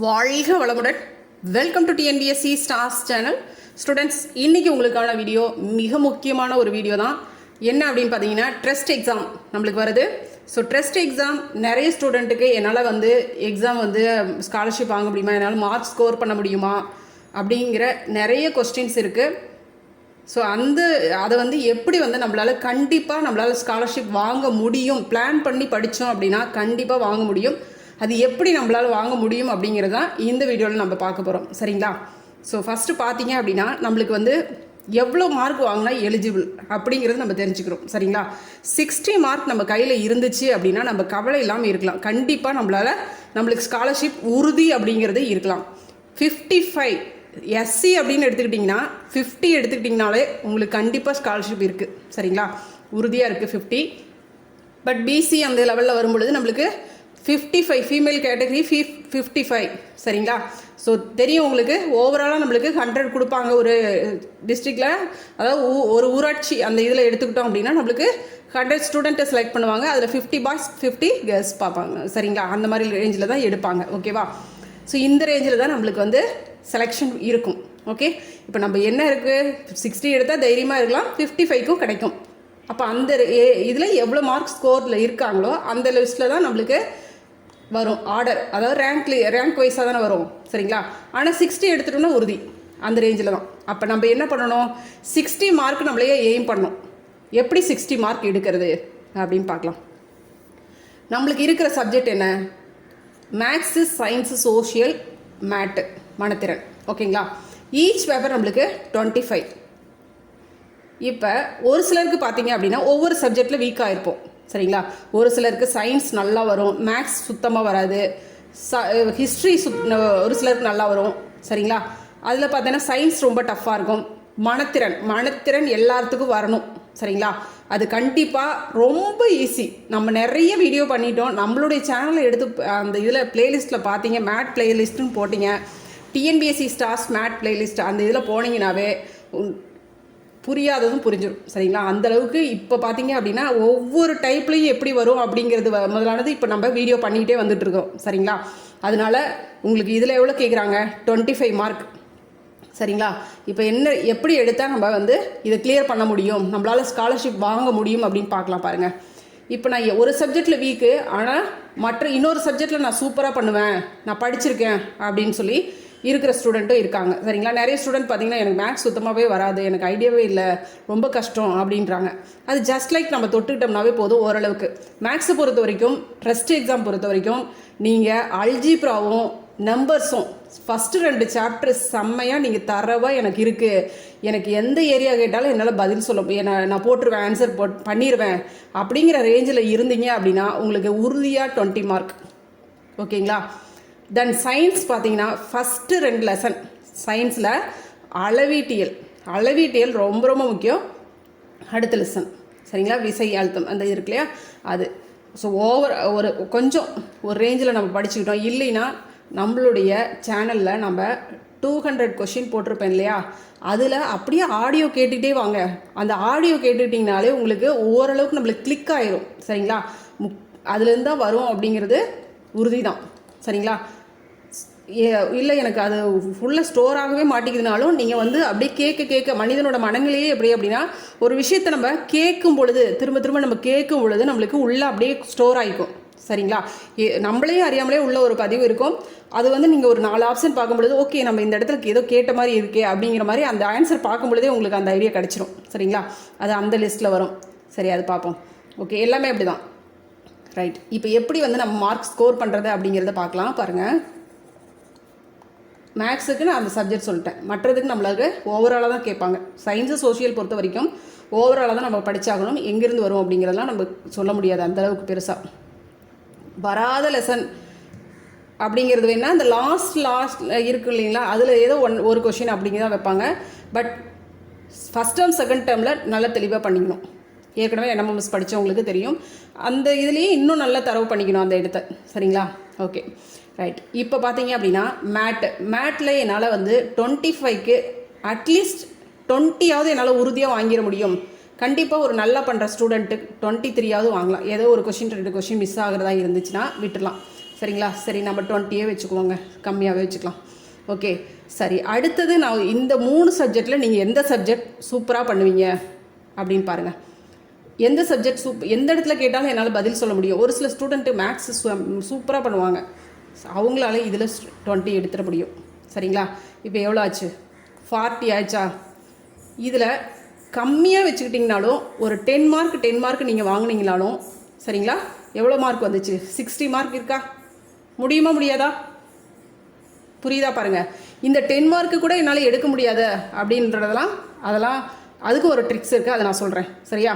வாழ்க வளமுடன். Welcome to TNPSC stars channel. Students, இன்றைக்கி உங்களுக்கான வீடியோ மிக முக்கியமான ஒரு வீடியோ தான். என்ன அப்படின்னு பார்த்தீங்கன்னா, ட்ரஸ்ட் எக்ஸாம் நம்மளுக்கு வருது. ஸோ ட்ரஸ்ட் எக்ஸாம் நிறைய ஸ்டூடெண்ட்டுக்கு என்னால் எக்ஸாம் ஸ்காலர்ஷிப் வாங்க முடியுமா, என்னால் மார்க் ஸ்கோர் பண்ண முடியுமா அப்படிங்கிற நிறைய கொஸ்டின்ஸ் இருக்குது. ஸோ அதை எப்படி நம்மளால் கண்டிப்பாக ஸ்காலர்ஷிப் வாங்க முடியும், பிளான் பண்ணி படித்தோம் அப்படின்னா கண்டிப்பாக வாங்க முடியும். அது எப்படி நம்மளால் வாங்க முடியும் அப்படிங்கிறதான் இந்த வீடியோவில் நம்ம பார்க்க போகிறோம். சரிங்களா? ஸோ ஃபஸ்ட்டு பார்த்தீங்க அப்படின்னா, நம்மளுக்கு எவ்வளோ மார்க் வாங்கினா எலிஜிபிள் அப்படிங்கிறது நம்ம தெரிஞ்சுக்கிறோம். சரிங்களா? 60 மார்க் நம்ம கையில் இருந்துச்சு அப்படின்னா நம்ம கவலை இல்லாமல் இருக்கலாம். கண்டிப்பாக நம்மளுக்கு ஸ்காலர்ஷிப் உறுதி அப்படிங்கிறது இருக்கலாம். 55 எஸ்சி அப்படின்னு எடுத்துக்கிட்டிங்கன்னா 50 எடுத்துக்கிட்டிங்கனாலே உங்களுக்கு கண்டிப்பாக ஸ்காலர்ஷிப் இருக்குது. சரிங்களா? உறுதியாக இருக்குது 50. பட் பிசி அந்த லெவலில் வரும்பொழுது நம்மளுக்கு 55 ஃபீமேல் கேட்டகரி 55. சரிங்களா? ஸோ தெரியும் உங்களுக்கு, ஓவராலாக நம்மளுக்கு 100 கொடுப்பாங்க ஒரு டிஸ்ட்ரிக்டில். அதாவது ஒரு ஊராட்சி அந்த இதில் எடுத்துக்கிட்டோம் அப்படின்னா நம்மளுக்கு 100 ஸ்டூடெண்ட்டை செலக்ட் பண்ணுவாங்க. அதில் 50 பாய்ஸ் 50 கேர்ள்ஸ் பார்ப்பாங்க. சரிங்களா? அந்த மாதிரி ரேஞ்சில் தான் எடுப்பாங்க. ஓகேவா? ஸோ இந்த ரேஞ்சில் தான் நம்மளுக்கு செலெக்ஷன் இருக்கும். ஓகே, இப்போ நம்ம என்ன இருக்குது, 60 எடுத்தால் தைரியமாக இருக்கலாம், 55க்கும் கிடைக்கும். அப்போ அந்த இதில் எவ்வளோ மார்க் ஸ்கோரில் இருக்காங்களோ அந்த லிஸ்ட்டில் தான் நம்மளுக்கு வரும் ஆர்டர். அதாவது ரேங்க் வைஸாக தானே வரும். சரிங்களா? ஆனால் 60 எடுத்துட்டோம்னா உறுதி அந்த ரேஞ்சில் தான். அப்போ நம்ம என்ன பண்ணணும், 60 மார்க் நம்மளையே எய்ம் பண்ணணும். எப்படி 60 மார்க் எடுக்கிறது அப்படின்னு பார்க்கலாம். நம்மளுக்கு இருக்கிற சப்ஜெக்ட் என்ன, மேக்ஸு, சயின்ஸு, சோஷியல், மேட்டு, மனத்திறன். ஓகேங்களா? ஈச் பேப்பர் நம்மளுக்கு 25. இப்போ ஒரு சிலருக்கு பார்த்தீங்க அப்படின்னா ஒவ்வொரு சப்ஜெக்டில் வீக்காக இருப்போம். சரிங்களா? ஒரு சிலருக்கு சயின்ஸ் நல்லா வரும், மேக்ஸ் சுத்தமாக வராது, ஹிஸ்ட்ரி ஒரு சிலருக்கு நல்லா வரும். சரிங்களா? அதில் பார்த்தீங்கன்னா சயின்ஸ் ரொம்ப டஃப்பாக இருக்கும். மனத்திறன் எல்லாத்துக்கும் வரணும். சரிங்களா? அது கண்டிப்பாக ரொம்ப ஈஸி. நம்ம நிறைய வீடியோ பண்ணிட்டோம். நம்மளுடைய சேனலை எடுத்து அந்த இதில் பிளேலிஸ்ட்டில் பார்த்தீங்க, மேட் பிளேலிஸ்ட்டுன்னு போட்டிங்க, டிஎன்பிஎஸ்சி ஸ்டார்ஸ் மேட் பிளேலிஸ்ட், அந்த இதில் போனீங்கன்னாவே புரியாததும் புரிஞ்சிடும். சரிங்களா? அந்தளவுக்கு இப்போ பார்த்தீங்க அப்படின்னா ஒவ்வொரு டைப்லையும் எப்படி வரும் அப்படிங்கிறது முதலானது இப்போ நம்ம வீடியோ பண்ணிகிட்டே வந்துட்டுருக்கோம். சரிங்களா? அதனால் உங்களுக்கு இதில் எவ்வளோ கேட்குறாங்க, 25 மார்க். சரிங்களா? இப்போ எப்படி எடுத்தால் நம்ம இதை கிளியர் பண்ண முடியும், நம்மளால் ஸ்காலர்ஷிப் வாங்க முடியும் அப்படின்னு பார்க்கலாம். பாருங்கள், இப்போ நான் ஒரு சப்ஜெக்டில் வீக்கு, ஆனால் இன்னொரு சப்ஜெக்டில் நான் சூப்பராக பண்ணுவேன், நான் படிச்சிருக்கேன் அப்படின்னு சொல்லி இருக்கிற ஸ்டூடெண்ட்டும் இருக்காங்க. சரிங்களா? நிறைய ஸ்டூடெண்ட் பார்த்தீங்கன்னா எனக்கு மேக்ஸ் சுத்தமாகவே வராது, எனக்கு ஐடியாவே இல்லை, ரொம்ப கஷ்டம் அப்படின்றாங்க. அது ஜஸ்ட் லைக் நம்ம தொட்டுக்கிட்டோம்னாவே போதும் ஓரளவுக்கு. மேக்ஸை பொறுத்த வரைக்கும், ட்ரஸ்ட் எக்ஸாம் பொறுத்த வரைக்கும் நீங்கள் அல்ஜிப்ராவும் நம்பர்ஸும் ஃபஸ்ட்டு 2 சாப்டர் செம்மையாக நீங்கள் தரவாக எனக்கு இருக்குது, எனக்கு எந்த ஏரியா கேட்டாலும் என்னால் பதில் சொல்ல, நான் போட்டுருவேன், ஆன்சர் பண்ணிடுவேன் அப்படிங்கிற ரேஞ்சில் இருந்தீங்க அப்படின்னா உங்களுக்கு உறுதியாக 20 மார்க். ஓகேங்களா? தென் சயின்ஸ் பார்த்தீங்கன்னா ஃபஸ்ட்டு 2 லெசன் சயின்ஸில் அளவீட்டியல் ரொம்ப ரொம்ப முக்கியம். அடுத்த லெசன். சரிங்களா? விசை அழுத்தம் அந்த இது இருக்கு இல்லையா, அது. ஸோ கொஞ்சம் ஒரு ரேஞ்சில் நம்ம படிச்சுக்கிட்டோம். இல்லைன்னா நம்மளுடைய சேனலில் நம்ம 200 கொஷின் போட்டிருப்பேன் இல்லையா, அதில் அப்படியே ஆடியோ கேட்டுக்கிட்டே வாங்க. அந்த ஆடியோ கேட்டுக்கிட்டிங்கனாலே உங்களுக்கு ஓரளவுக்கு நம்மளுக்கு கிளிக் ஆயிரும். சரிங்களா? அதுலேருந்து தான் வரும் அப்படிங்கிறது உறுதி தான். சரிங்களா? இல்லை எனக்கு அது ஃபுல்லாக ஸ்டோர் ஆகவே மாட்டேங்குதுனாலும் நீங்கள் அப்படியே கேட்க மனிதனோட மனநிலையே எப்படி அப்படின்னா, ஒரு விஷயத்தை நம்ம கேட்கும் பொழுது திரும்ப நம்ம கேட்கும் பொழுது நம்மளுக்கு உள்ளே அப்படியே ஸ்டோர் ஆகிக்கும். சரிங்களா? நம்மளே அறியாமலே உள்ள ஒரு பதிவு இருக்கும். அது நீங்கள் ஒரு 4 ஆப்ஷன் பார்க்கும் பொழுது ஓகே நம்ம இந்த இடத்துல ஏதோ கேட்ட மாதிரி இருக்கே அப்படிங்கிற மாதிரி அந்த ஆன்சர் பார்க்கும் பொழுதே உங்களுக்கு அந்த ஐடியா கிடச்சிரும். சரிங்களா? அது அந்த லிஸ்ட்டில் வரும். சரி, அது பார்ப்போம். ஓகே, எல்லாமே அப்படி தான். ரைட். இப்போ எப்படி நம்ம மார்க் ஸ்கோர் பண்ணுறது அப்படிங்கிறத பார்க்கலாம். பாருங்கள், மேக்ஸுக்கு நான் அந்த சப்ஜெக்ட் சொல்லிட்டேன். மற்றதுக்கு நம்மளுக்கு ஓவராலாக தான் கேட்பாங்க. சயின்ஸு சோஷியல் பொறுத்த வரைக்கும் ஓவராலாக தான் நம்ம படித்தாகணும். எங்கேருந்து வரும் அப்படிங்கிறதெல்லாம் நம்ம சொல்ல முடியாது அந்தளவுக்கு பெருசாக. வராத லெசன் அப்படிங்கிறது வேணால் அந்த லாஸ்ட் இருக்குது இல்லைங்களா, அதில் ஏதோ ஒரு கொஷின் அப்படிங்கிறதான் வைப்பாங்க. பட் ஃபஸ்ட் டேர்ம் செகண்ட் டேர்மில் நல்லா தெளிவாக பண்ணிக்கணும். ஏற்கனவே NMS படித்தவங்களுக்கு தெரியும். அந்த இதுலேயே இன்னும் நல்லா தரவு பண்ணிக்கணும் அந்த இடத்த. சரிங்களா? Okay, right. இப்போ பார்த்தீங்க அப்படின்னா மேட்டில் என்னால் 25க்கு அட்லீஸ்ட் 20யாவது என்னால் உறுதியாக வாங்கிட முடியும். கண்டிப்பாக ஒரு நல்லா பண்ணுற ஸ்டூடெண்ட்டுக்கு 23யாவது வாங்கலாம். ஏதோ ஒரு கொஷின் 2 கொஷின் மிஸ் ஆகிறதா இருந்துச்சுன்னா விட்டுடலாம். சரிங்களா? சரி, நம்ம 20 வச்சுக்குவோங்க, கம்மியாகவே வச்சுக்கலாம். ஓகே, சரி. அடுத்தது நான் இந்த 3 சப்ஜெக்டில் நீங்கள் எந்த சப்ஜெக்ட் சூப்பராக பண்ணுவீங்க அப்படின்னு பாருங்கள். எந்த சப்ஜெக்ட் எந்த இடத்துல கேட்டாலும் என்னால் பதில் சொல்ல முடியும். ஒரு சில ஸ்டூடெண்ட்டு மேக்ஸ் சூப்பராக பண்ணுவாங்க, அவங்களால இதில் 20 எடுத்துட முடியும். சரிங்களா? இப்போ எவ்வளோ ஆச்சு? 40 ஆச்சா? இதில் கம்மியாக வச்சுக்கிட்டிங்கனாலும் ஒரு 10 மார்க் நீங்கள் வாங்கினீங்கனாலும் சரிங்களா, எவ்வளோ மார்க் வந்துச்சு? 60 மார்க் இருக்கா? முடியுமா முடியாதா? புரியுதா பாருங்கள். இந்த 10 மார்க்கு கூட என்னால் எடுக்க முடியாத அப்படின்றதெல்லாம் அதெல்லாம் அதுக்கு ஒரு ட்ரிக்ஸ் இருக்குது, அதை நான் சொல்கிறேன். சரியா?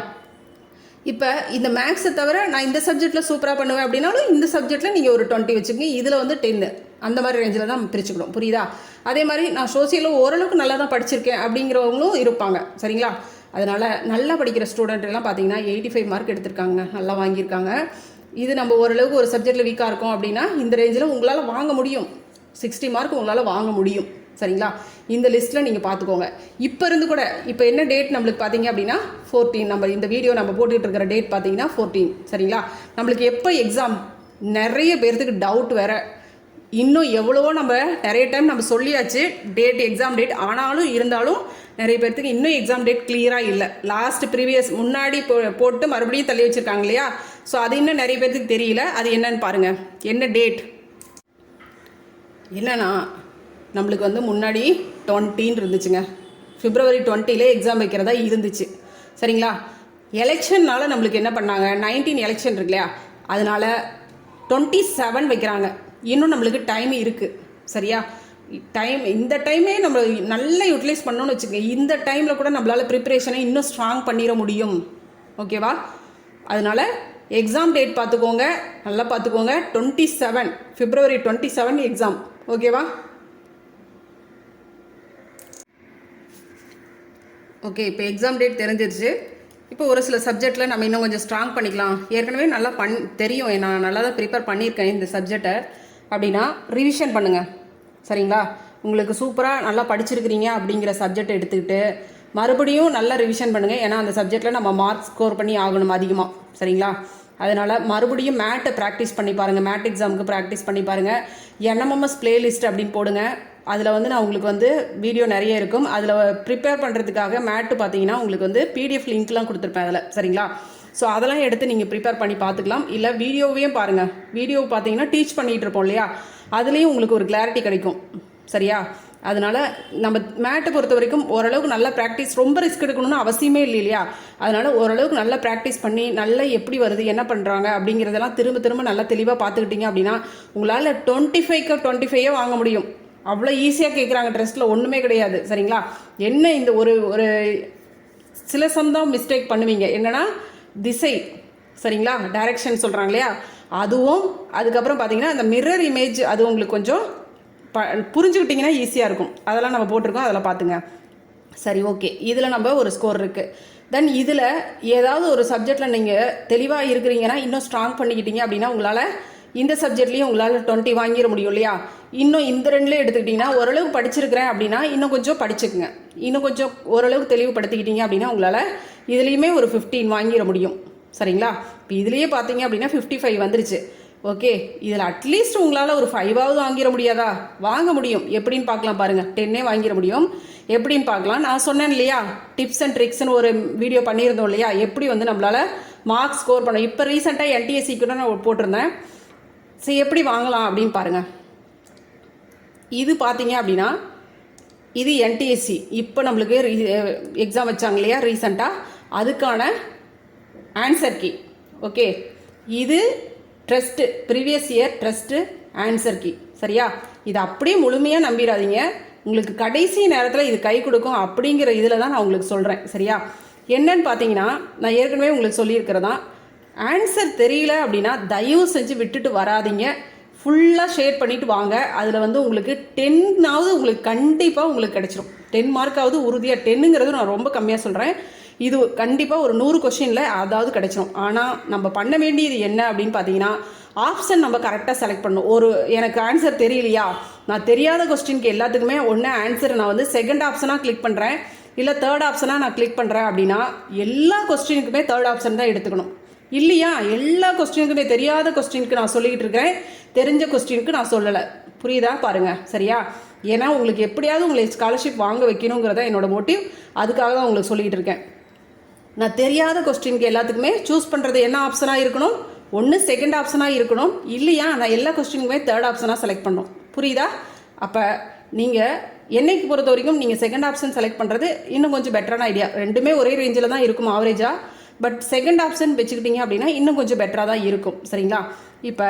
இப்போ இந்த மேக்ஸை தவிர நான் இந்த சப்ஜெக்டில் சூப்பராக பண்ணுவேன் அப்படின்னாலும் இந்த சப்ஜெக்டில் நீங்கள் ஒரு 20 வச்சுக்கோங்க, இதில் வந்து 10 அந்த மாதிரி ரேஞ்சில் தான் பிரிச்சுக்கணும். புரியுதா? அதே மாதிரி நான் சோசியலில் ஓரளவுக்கு நல்லா தான் படிச்சிருக்கேன் அப்படிங்கிறவங்களும் இருப்பாங்க. சரிங்களா? அதனால் நல்லா படிக்கிற ஸ்டூடெண்ட் எல்லாம் பார்த்தீங்கன்னா 85 மார்க் எடுத்திருக்காங்க, நல்லா வாங்கியிருக்காங்க. இது நம்ம ஓரளவுக்கு ஒரு சப்ஜெக்டில் வீக்காக இருக்கோம் அப்படின்னா இந்த ரேஞ்சில் உங்களால் வாங்க முடியும். 60 மார்க் உங்களால் வாங்க முடியும். சரிங்களா? இந்த லிஸ்ட்டில் நீங்கள் பார்த்துக்கோங்க. இப்போ இருந்து கூட இப்போ என்ன டேட் நம்மளுக்கு பார்த்தீங்க அப்படின்னா 14. நம்ம இந்த வீடியோ நம்ம போட்டுக்கிட்டு இருக்கிற டேட் பார்த்தீங்கன்னா 14. சரிங்களா? நம்மளுக்கு எப்போ எக்ஸாம்? நிறைய பேர்த்துக்கு டவுட் வேறு. இன்னும் எவ்வளவோ நம்ம நிறைய டைம் நம்ம சொல்லியாச்சு டேட், எக்ஸாம் டேட். ஆனாலும் இருந்தாலும் நிறைய பேர்த்துக்கு இன்னும் எக்ஸாம் டேட் கிளியராக இல்லை. லாஸ்ட் ப்ரீவியஸ் முன்னாடி போட்டு மறுபடியும் தள்ளி வச்சுருக்காங்க இல்லையா? ஸோ அது இன்னும் நிறைய பேர்த்துக்கு தெரியல. அது என்னன்னு பாருங்கள். என்ன டேட் என்னன்னா, நம்மளுக்கு வந்து முன்னாடி 20 இருந்துச்சுங்க. February 20 எக்ஸாம் வைக்கிறதா இருந்துச்சு. சரிங்களா? எலெக்ஷன்னால நம்மளுக்கு என்ன பண்ணாங்க, 19 எலெக்ஷன் இருக்கு இல்லையா, அதனால் 27 வைக்கிறாங்க. இன்னும் நம்மளுக்கு டைம் இருக்குது. சரியா? இந்த டைமே நம்ம நல்லா யூட்டிலைஸ் பண்ணணும்னு வச்சுக்கோங்க. இந்த டைமில் கூட நம்மளால் ப்ரிப்பரேஷனை இன்னும் ஸ்ட்ராங் பண்ணிட முடியும். ஓகேவா? அதனால் எக்ஸாம் டேட் பார்த்துக்கோங்க, நல்லா பார்த்துக்கோங்க. 27 February 27 எக்ஸாம். ஓகேவா? ஓகே, இப்போ எக்ஸாம் டேட் தெரிஞ்சிருச்சு. இப்போ ஒரு சில சப்ஜெக்டில் நம்ம இன்னும் கொஞ்சம் ஸ்ட்ராங் பண்ணிக்கலாம். ஏற்கனவே நல்லா தெரியும், நான் நல்லா தான் ப்ரிப்பேர் பண்ணியிருக்கேன் இந்த சப்ஜெக்டை அப்படின்னா ரிவிஷன் பண்ணுங்கள். சரிங்களா? உங்களுக்கு சூப்பராக நல்லா படிச்சிருக்கிறீங்க அப்படிங்கிற சப்ஜெக்டை எடுத்துக்கிட்டு மறுபடியும் நல்லா ரிவிஷன் பண்ணுங்கள். ஏன்னா அந்த சப்ஜெக்டில் நம்ம மார்க் ஸ்கோர் பண்ணி ஆகணும் அதிகமாக. சரிங்களா? அதனால் மறுபடியும் மேட்டை ப்ராக்டிஸ் பண்ணி பாருங்கள். மேட் எக்ஸாமுக்கு ப்ராக்டிஸ் பண்ணி பாருங்கள். NMMS பிளேலிஸ்ட் அப்படின்னு போடுங்க. அதில் வந்து நான் உங்களுக்கு வந்து வீடியோ நிறைய இருக்கும். அதில் ப்ரிப்பேர் பண்ணுறதுக்காக மேட்டு பார்த்தீங்கன்னா உங்களுக்கு வந்து PDF லிங்க்லாம் கொடுத்துருப்பேன் அதில். சரிங்களா? ஸோ அதெல்லாம் எடுத்து நீங்கள் ப்ரிப்பேர் பண்ணி பார்த்துக்கலாம். இல்லை வீடியோவையும் பாருங்கள். வீடியோ பார்த்தீங்கன்னா டீச் பண்ணிகிட்டு இருப்போம் இல்லையா, அதுலேயும் உங்களுக்கு ஒரு கிளாரிட்டி கிடைக்கும். சரியா? அதனால் நம்ம மேட்டை பொறுத்த வரைக்கும் ஓரளவுக்கு நல்லா ப்ராக்டிஸ், ரொம்ப ரிஸ்க் எடுக்கணும்னு அவசியமே இல்லை இல்லையா? அதனால் ஓரளவுக்கு நல்லா ப்ராக்டிஸ் பண்ணி நல்லா எப்படி வருது, என்ன பண்ணுறாங்க அப்படிங்கிறதெல்லாம் திரும்ப திரும்ப நல்லா தெளிவாக பார்த்துக்கிட்டிங்க அப்படின்னா உங்களால் 25க்கு 25 வாங்க முடியும். அவ்வளோ ஈஸியாக கேட்குறாங்க டெஸ்ட்டில், ஒன்றுமே கிடையாது. சரிங்களா? என்ன இந்த ஒரு சில சம்தான் மிஸ்டேக் பண்ணுவீங்க. என்னென்னா திசை, சரிங்களா, டைரக்ஷன் சொல்கிறாங்க இல்லையா, அதுவும் அதுக்கப்புறம் பார்த்தீங்கன்னா அந்த மிரர் இமேஜ், அது உங்களுக்கு கொஞ்சம் புரிஞ்சுக்கிட்டிங்கன்னா ஈஸியாக இருக்கும். அதெல்லாம் நம்ம போட்டிருக்கோம், அதெல்லாம் பார்த்துங்க. சரி, ஓகே. இதில் நம்ம ஒரு ஸ்கோர் இருக்குது. தென் இதில் ஏதாவது ஒரு சப்ஜெக்டில் நீங்கள் தெளிவாக இருக்கிறீங்கன்னா இன்னும் ஸ்ட்ராங் பண்ணிக்கிட்டீங்க அப்படின்னா உங்களால் இந்த சப்ஜெக்ட்லேயும் உங்களால் 20 வாங்கிட முடியும் இல்லையா? இன்னும் இந்த ரெண்டுலேயே எடுத்துக்கிட்டிங்கன்னா ஓரளவுக்கு படிச்சிருக்கிறேன் அப்படின்னா இன்னும் கொஞ்சம் படிச்சுக்குங்க. இன்னும் கொஞ்சம் ஓரளவுக்கு தெளிவுபடுத்திக்கிட்டீங்க அப்படின்னா உங்களால் இதுலேயுமே ஒரு 15 வாங்கிட முடியும். சரிங்களா? இப்போ இதுலேயே பார்த்தீங்க அப்படின்னா 55 வந்துருச்சு. ஓகே, இதில் அட்லீஸ்ட் உங்களால் ஒரு 5ஆவது வாங்கிட முடியாதா? வாங்க முடியும். எப்படின்னு பார்க்கலாம் பாருங்கள். 10 வாங்கிட முடியும். எப்படின்னு பார்க்கலாம். நான் சொன்னேன் இல்லையா, டிப்ஸ் அண்ட் ட்ரிக்ஸ்னு ஒரு வீடியோ பண்ணியிருந்தோம் இல்லையா, எப்படி வந்து நம்மளால் மார்க் ஸ்கோர் பண்ண. இப்போ ரீசெண்டாக NTSC கூட நான் போட்டிருந்தேன். சரி, எப்படி வாங்கலாம் அப்படின்னு பாருங்கள். இது பார்த்தீங்க அப்படின்னா இது NTSC இப்போ நம்மளுக்கு எக்ஸாம் வச்சாங்க இல்லையா ரீசெண்டாக, அதுக்கான ஆன்சர் கீ. ஓகே, இது trust, previous year trust answer key. சரியா? இது அப்படியே முழுமையாக நம்பிடாதீங்க. உங்களுக்கு கடைசி நேரத்தில் இது கை கொடுக்கும் அப்படிங்கிற இதில் தான் நான் உங்களுக்கு சொல்கிறேன். சரியா? என்னன்னு பார்த்தீங்கன்னா நான் ஏற்கனவே உங்களுக்கு சொல்லியிருக்கிறதா, ஆன்சர் தெரியல அப்படின்னா தயவு செஞ்சு விட்டுட்டு வராதிங்க. ஃபுல்லாக ஷேர் பண்ணிவிட்டு வாங்க. அதில் வந்து உங்களுக்கு 10ஆவது உங்களுக்கு கண்டிப்பாக உங்களுக்கு கிடச்சிரும். 10 மார்க்காவது உறுதியாக. 10ங்கிறது நான் ரொம்ப கம்மியாக சொல்கிறேன். இது கண்டிப்பாக ஒரு 100 கொஷினில் அதாவது கிடைச்சிடும். ஆனால் நம்ம பண்ண வேண்டியது என்ன அப்படின்னு பார்த்தீங்கன்னா ஆப்ஷன் நம்ம கரெக்டாக செலக்ட் பண்ணணும். எனக்கு ஆன்சர் தெரியலையா, நான் தெரியாத கொஸ்டினுக்கு எல்லாத்துக்குமே ஒன்று ஆன்சர் நான் வந்து செகண்ட் ஆப்ஷனாக கிளிக் பண்ணுறேன், இல்லை தேர்ட் ஆப்ஷனாக நான் கிளிக் பண்ணுறேன் அப்படின்னா எல்லா கொஸ்டினுக்குமே தேர்ட் ஆப்ஷன் தான் எடுத்துக்கணும். இல்லையா? எல்லா கொஸ்டினுக்குமே தெரியாத கொஸ்டினுக்கு நான் சொல்லிக்கிட்டு இருக்கிறேன், தெரிஞ்ச கொஸ்டினுக்கு நான் சொல்லலை. புரியுதா? பாருங்கள். சரியா? ஏன்னா உங்களுக்கு எப்படியாவது உங்களை ஸ்காலர்ஷிப் வாங்க வைக்கணுங்கிறத என்னோட மோட்டிவ். அதுக்காக தான் உங்களுக்கு சொல்லிகிட்டு இருக்கேன். நான் தெரியாத கொஸ்டினுக்கு எல்லாத்துக்குமே சூஸ் பண்ணுறது என்ன ஆப்ஷனாக இருக்கணும்? ஒன்று செகண்ட் ஆப்ஷனாக இருக்கணும், இல்லையா நான் எல்லா கொஸ்டினுக்குமே தேர்ட் ஆப்ஷனாக செலக்ட் பண்ணணும். புரியுதா? அப்போ நீங்கள் என்னைக்கு பொறுத்த வரைக்கும் நீங்கள் செகண்ட் ஆப்ஷன் செலக்ட் பண்ணுறது இன்னும் கொஞ்சம் பெட்டரான ஐடியா. ரெண்டுமே ஒரே ரேஞ்சில் தான் இருக்கும் ஆவரேஜாக. பட் செகண்ட் ஆப்ஷன் வச்சுக்கிட்டீங்க அப்படின்னா இன்னும் கொஞ்சம் பெட்டராக தான் இருக்கும். சரிங்களா? இப்போ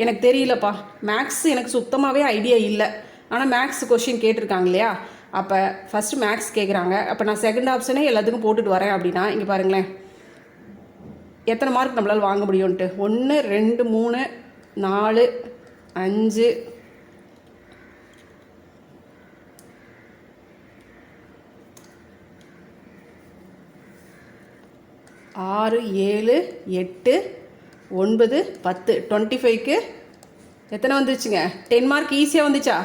எனக்கு தெரியலப்பா, மேக்ஸ் எனக்கு சுத்தமாகவே ஐடியா இல்லை, ஆனால் மேக்ஸ் கொஷின் கேட்டிருக்காங்க இல்லையா? அப்போ ஃபஸ்ட்டு மேக்ஸ் கேட்குறாங்க. அப்போ நான் செகண்ட் ஆப்ஷனே எல்லாத்துக்கும் போட்டுட்டு வரேன் அப்படின்னா இங்கே பாருங்களேன், எத்தனை மார்க் நம்மளால் வாங்க முடியும்ன்ட்டு. 1 2 3 4 5 6 7 8 9 10 25க்கு எத்தனை வந்துச்சுங்க? 10 மார்க் ஈஸியாக வந்துச்சா?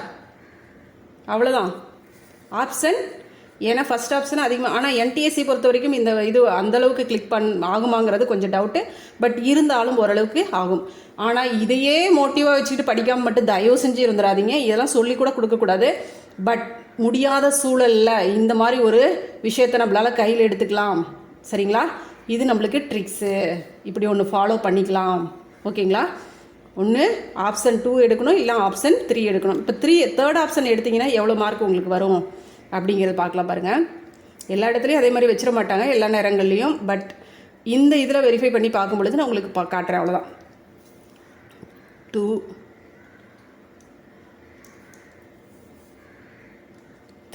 அவ்வளோதான் ஆப்ஷன். ஏன்னா ஃபஸ்ட் ஆப்ஷன் அதிகமாக. ஆனால் என்டிஎஸ்சி பொறுத்த வரைக்கும் இந்த இது அந்தளவுக்கு கிளிக் ஆகுமாங்கிறது கொஞ்சம் டவுட்டு. பட் இருந்தாலும் ஓரளவுக்கு ஆகும். ஆனால் இதையே மோட்டிவாக வச்சுக்கிட்டு படிக்காமல் மட்டும் தயவு செஞ்சு இருந்துடாதீங்க. இதெல்லாம் சொல்லி கூட கொடுக்கக்கூடாது. பட் முடியாத சூழலில் இந்த மாதிரி ஒரு விஷயத்தை நம்மளால் கையில் எடுத்துக்கலாம். சரிங்களா? இது நம்மளுக்கு ட்ரிக்ஸு. இப்படி ஒன்று ஃபாலோ பண்ணிக்கலாம். ஓகேங்களா? ஒன்று ஆப்ஷன் 2 எடுக்கணும், இல்லை ஆப்ஷன் 3 எடுக்கணும். இப்போ தேர்ட் ஆப்ஷன் எடுத்திங்கன்னா எவ்வளோ மார்க் உங்களுக்கு வரும் அப்படிங்கிறது பார்க்கலாம். பாருங்கள், எல்லா இடத்துலையும் அதே மாதிரி வச்சிட மாட்டாங்க எல்லா நேரங்கள்லையும். பட் இந்த இதில் வெரிஃபை பண்ணி பார்க்கும் பொழுது நான் உங்களுக்கு காட்டுறேன். அவ்வளோதான். 2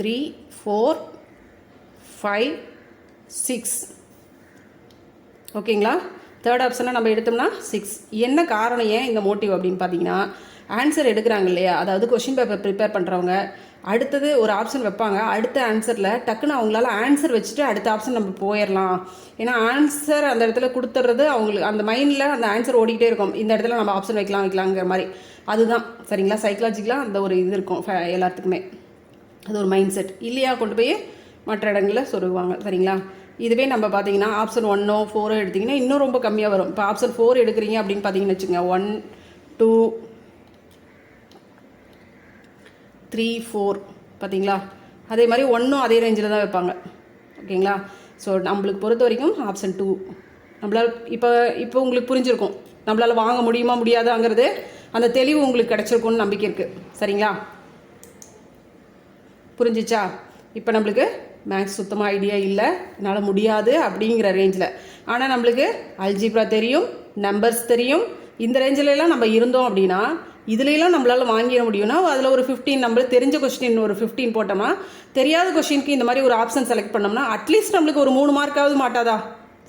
3 4 5 6. ஓகேங்களா? தேர்ட் ஆப்ஷனை நம்ம எடுத்தோம்னா 6. என்ன காரணம், ஏன் இந்த மோட்டிவ் அப்படின்னு பார்த்தீங்கன்னா, ஆன்சர் எடுக்கிறாங்க இல்லையா? அதாவது கொஷின் பேப்பர் ப்ரிப்பேர் பண்ணுறவங்க அடுத்தது ஒரு ஆப்ஷன் வைப்பாங்க. அடுத்த ஆன்சரில் டக்குன்னு அவங்களால ஆன்சர் வச்சுட்டு அடுத்த ஆப்ஷன் நம்ம போயிடலாம். ஏன்னா ஆன்சர் அந்த இடத்துல கொடுத்துட்றது அவங்களுக்கு அந்த மைண்டில் அந்த ஆன்சர் ஓடிக்கிட்டே இருக்கும். இந்த இடத்துல நம்ம ஆப்ஷன் வைக்கலாங்கிற மாதிரி. அதுதான் சரிங்களா? சைக்கலாஜிக்கலாக அந்த ஒரு இது இருக்கும் எல்லாத்துக்குமே. அது ஒரு மைண்ட் செட் இல்லையா? கொண்டு போய் மற்ற இடங்களில் சொருகுவாங்க. சரிங்களா? இதுவே நம்ம பார்த்தீங்கன்னா ஆப்ஷன் 1 4 எடுத்திங்கன்னா இன்னும் ரொம்ப கம்மியாக வரும். இப்போ ஆப்ஷன் 4 எடுக்கிறீங்க அப்படின்னு பார்த்தீங்கன்னு வச்சுக்கோங்க, 1 2 3 4 பார்த்தீங்களா? அதே மாதிரி 1 அதே ரேஞ்சில் தான் வைப்பாங்க. ஓகேங்களா? ஸோ நம்மளுக்கு பொறுத்த வரைக்கும் ஆப்ஷன் 2 நம்மளால் இப்போ உங்களுக்கு புரிஞ்சிருக்கும் நம்மளால் வாங்க முடியுமா முடியாதாங்கிறது. அந்த தெளிவு உங்களுக்கு கிடச்சிருக்கும்னு நம்பிக்கை இருக்குது. சரிங்களா? புரிஞ்சிச்சா? இப்போ நம்மளுக்கு மேக்ஸ் சுத்தமாக ஐடியா இல்லை, என்னால் முடியாது அப்படிங்கிற ரேஞ்சில். ஆனால் நம்மளுக்கு அல்ஜிப்ரா தெரியும், நம்பர்ஸ் தெரியும். இந்த ரேஞ்சிலலாம் நம்ம இருந்தோம் அப்படின்னா இதுலலாம் நம்மளால் வாங்கிட முடியும்னா அதில் ஒரு 15 நம்மளுக்கு தெரிஞ்ச கொஸ்டின் ஒரு 15 போட்டோம்னா, தெரியாத கொஸ்டினுக்கு இந்த மாதிரி ஒரு ஆப்ஷன் செலக்ட் பண்ணோம்னா அட்லீஸ்ட் நம்மளுக்கு ஒரு 3 மார்க்காவது மாட்டாதா?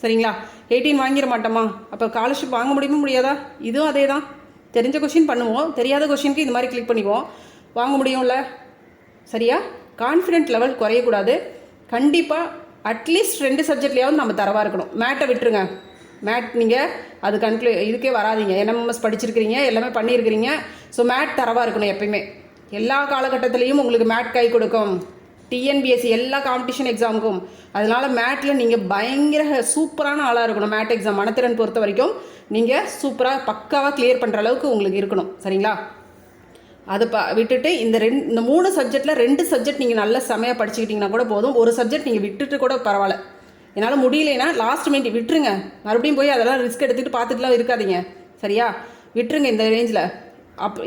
சரிங்களா? 18 வாங்கிட மாட்டோமா? அப்போ ஸ்காலர்ஷிப் வாங்க முடியுமா முடியாதா? இதுவும் அதே தான். தெரிஞ்ச கொஸ்டின் பண்ணுவோம், தெரியாத கொஸ்டினுக்கு இந்த மாதிரி கிளிக் பண்ணிக்குவோம், வாங்க முடியும்ல? சரியா? கான்ஃபிடென்ட் லெவல் குறையக்கூடாது. கண்டிப்பாக அட்லீஸ்ட் 2 சப்ஜெக்ட்லேயாவது நம்ம தரவாக இருக்கணும். மேட்டை விட்டுருங்க. மேட் நீங்கள் அது இதுக்கே வராதிங்க. என்எம்எஸ் படிச்சிருக்கிறீங்க, எல்லாமே பண்ணியிருக்கிறீங்க. ஸோ மேட் தரவாக இருக்கணும் எப்பயுமே. எல்லா காலகட்டத்திலையும் உங்களுக்கு மேட் கை கொடுக்கும். டிஎன்பிஎஸ்சி எல்லா காம்படிஷன் எக்ஸாமுக்கும். அதனால் மேட்டில் நீங்கள் பயங்கர சூப்பரான ஆளாக இருக்கணும். மேட் எக்ஸாம் மனத்திறன் பொறுத்த வரைக்கும் நீங்கள் சூப்பராக பக்காவாக கிளியர் பண்ணுற அளவுக்கு உங்களுக்கு இருக்கணும். சரிங்களா? அதை விட்டுட்டு இந்த 3 சப்ஜெக்டில் 2 சப்ஜெக்ட் நீங்கள் நல்ல செமையாக படிச்சுக்கிட்டிங்கன்னா கூட போதும். ஒரு சப்ஜெக்ட் நீங்கள் விட்டுட்டு கூட பரவாயில்ல. என்னால் முடியலைன்னா லாஸ்ட் மினிட் விட்டுருங்க. மறுபடியும் போய் அதெல்லாம் ரிஸ்க் எடுத்துகிட்டு பார்த்துட்டுலாம் இருக்காதீங்க. சரியா? விட்டுருங்க இந்த ரேஞ்சில்.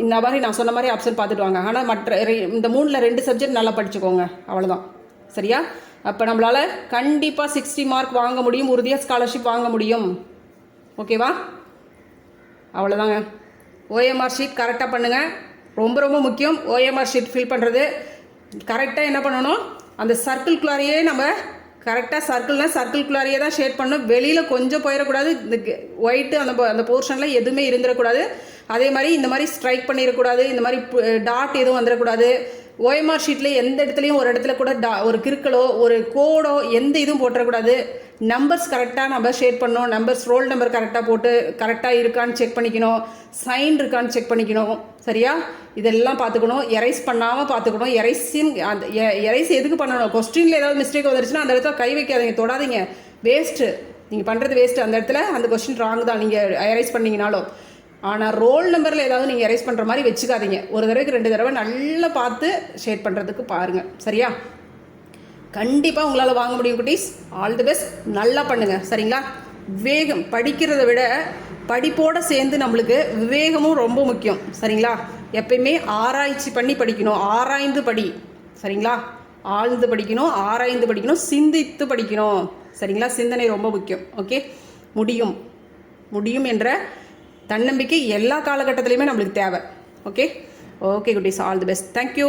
இந்த மாதிரி நான் சொன்ன மாதிரி ஆப்ஷன் பார்த்துட்டு வாங்க. ஆனால் மற்ற இந்த 3ல் 2 சப்ஜெக்ட் நல்லா படிச்சுக்கோங்க. அவ்வளோதான். சரியா? அப்போ நம்மளால் கண்டிப்பாக 60 மார்க் வாங்க முடியும், உறுதியாக ஸ்காலர்ஷிப் வாங்க முடியும். ஓகேவா? அவ்வளோதாங்க. ஓஎம்ஆர் ஷீட் கரெக்டாக பண்ணுங்கள். ரொம்ப ரொம்ப முக்கியம். ஓஎம்ஆர் ஷீட் ஃபில் பண்ணுறது கரெக்டாக என்ன பண்ணணும், அந்த சர்க்கிள்குள்ளாரையே நம்ம கரெக்டாக சர்க்கிள்குள்ளாரையே தான் ஷேட் பண்ணணும். வெளியில் கொஞ்சம் போயிடக்கூடாது. இந்த ஒயிட்டு அந்த போர்ஷனில் எதுவுமே இருந்துடக்கூடாது. அதே மாதிரி இந்த மாதிரி ஸ்ட்ரைக் பண்ணிடக்கூடாது. இந்த மாதிரி டாட் எதுவும் வந்துடக்கூடாது. ஓஎம்ஆர் ஷீட்டில் எந்த இடத்துலையும் ஒரு இடத்துல கூட ஒரு கிறுக்கலோ ஒரு கோடோ எந்த இதுவும் போட்டுறக்கூடாது. நம்பர்ஸ் கரெக்டாக நம்ம ஷேட் பண்ணணும். நம்பர்ஸ் ரோல் நம்பர் கரெக்டாக போட்டு கரெக்டாக இருக்கான்னு செக் பண்ணிக்கணும். சைன் இருக்கான்னு செக் பண்ணிக்கணும். சரியா? இதெல்லாம் பார்த்துக்கணும். எரைஸ் பண்ணாமல் பார்த்துக்கணும். எரைஸ் எதுக்கு பண்ணணும்? கொஸ்டினில் ஏதாவது மிஸ்டேக் வந்துருச்சுன்னா அந்த இடத்துல கை வைக்காதீங்க, தொடாதீங்க. வேஸ்ட்டு. நீங்கள் பண்ணுறது வேஸ்ட்டு. அந்த இடத்துல அந்த கொஸ்டின் ராங் தான் நீங்கள் எரைஸ் பண்ணிங்கனாலும். ஆனால் ரோல் நம்பரில் ஏதாவது நீங்கள் எரைஸ் பண்ணுற மாதிரி வச்சுக்காதீங்க. ஒரு தடவைக்கு 2 தடவை நல்லா பார்த்து ஷேட் பண்ணுறதுக்கு பாருங்கள். சரியா? கண்டிப்பாக உங்களால் வாங்க முடியும் குட்டீஸ். All the best. நல்லா பண்ணுங்கள். சரிங்களா? விவேகம், படிக்கிறத விட படிப்போடு சேர்ந்து நம்மளுக்கு விவேகமும் ரொம்ப முக்கியம். சரிங்களா? எப்பயுமே ஆராய்ச்சி பண்ணி படிக்கணும், ஆராய்ந்து படி. சரிங்களா? ஆழ்ந்து படிக்கணும், ஆராய்ந்து படிக்கணும், சிந்தித்து படிக்கணும். சரிங்களா? சிந்தனை ரொம்ப முக்கியம். ஓகே, முடியும் முடியும் என்ற தன்னம்பிக்கை எல்லா காலகட்டத்திலையுமே நம்மளுக்கு தேவை. ஓகே ஓகே குட்டீஸ், ஆல் தி பெஸ்ட். தேங்க்யூ.